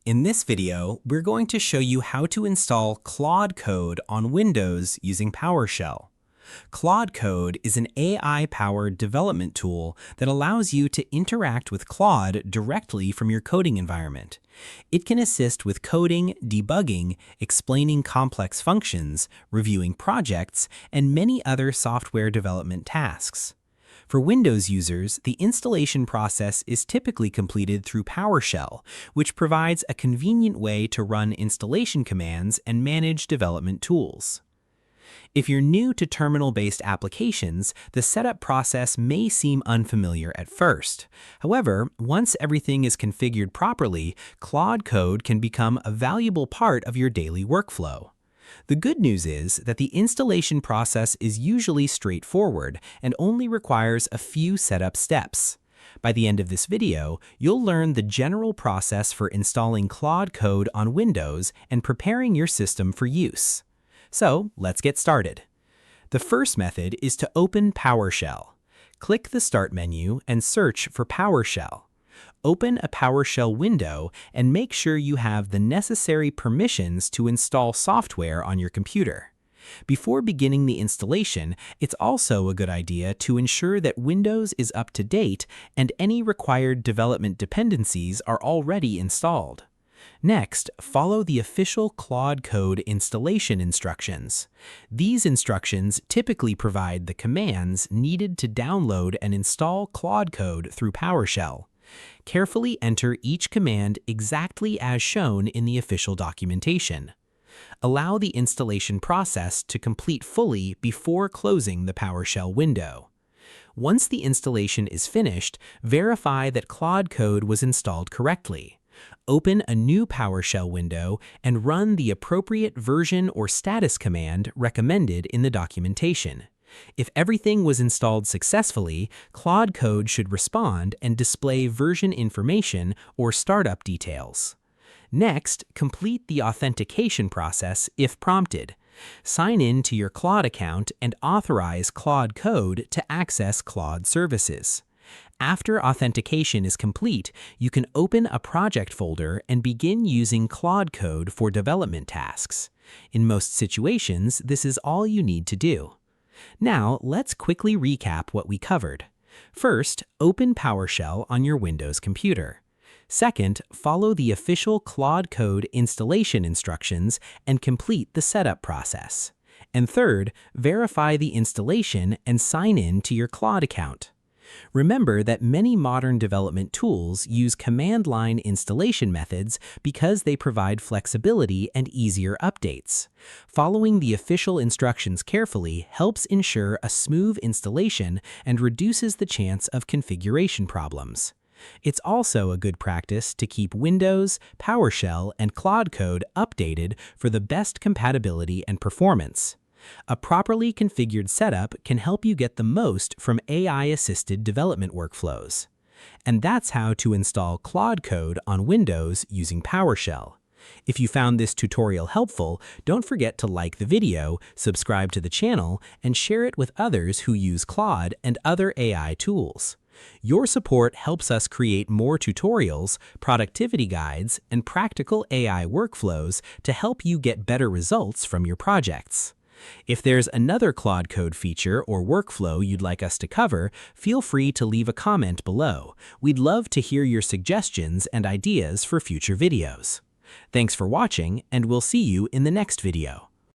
In this video, we're going to show you how to install Claude Code on Windows using PowerShell. Claude Code is an AI-powered development tool that allows you to interact with Claude directly from your coding environment. It can assist with coding, debugging, explaining complex functions, reviewing projects, and many other software development tasks. For Windows users, the installation process is typically completed through PowerShell, which provides a convenient way to run installation commands and manage development tools. If you're new to terminal-based applications, the setup process may seem unfamiliar at first. However, once everything is configured properly, Claude Code can become a valuable part of your daily workflow. The good news is that the installation process is usually straightforward and only requires a few setup steps. By the end of this video, you'll learn the general process for installing Claude Code on Windows and preparing your system for use. So, let's get started. The first method is to open PowerShell. Click the Start menu and search for PowerShell. Open a PowerShell window and make sure you have the necessary permissions to install software on your computer. Before beginning the installation, it's also a good idea to ensure that Windows is up to date and any required development dependencies are already installed. Next, follow the official Claude Code installation instructions. These instructions typically provide the commands needed to download and install Claude Code through PowerShell. Carefully enter each command exactly as shown in the official documentation. Allow the installation process to complete fully before closing the PowerShell window. Once the installation is finished, verify that Claude Code was installed correctly. Open a new PowerShell window and run the appropriate version or status command recommended in the documentation. If everything was installed successfully, Claude Code should respond and display version information or startup details. Next, complete the authentication process if prompted. Sign in to your Claude account and authorize Claude Code to access Claude services. After authentication is complete, you can open a project folder and begin using Claude Code for development tasks. In most situations, this is all you need to do. Now, let's quickly recap what we covered. First, open PowerShell on your Windows computer. Second, follow the official Claude Code installation instructions and complete the setup process. And third, verify the installation and sign in to your Claude account. Remember that many modern development tools use command line installation methods because they provide flexibility and easier updates. Following the official instructions carefully helps ensure a smooth installation and reduces the chance of configuration problems. It's also a good practice to keep Windows, PowerShell, and Claude Code updated for the best compatibility and performance. A properly configured setup can help you get the most from AI-assisted development workflows. And that's how to install Claude Code on Windows using PowerShell. If you found this tutorial helpful, don't forget to like the video, subscribe to the channel, and share it with others who use Claude and other AI tools. Your support helps us create more tutorials, productivity guides, and practical AI workflows to help you get better results from your projects. If there's another Claude Code feature or workflow you'd like us to cover, feel free to leave a comment below. We'd love to hear your suggestions and ideas for future videos. Thanks for watching, and we'll see you in the next video.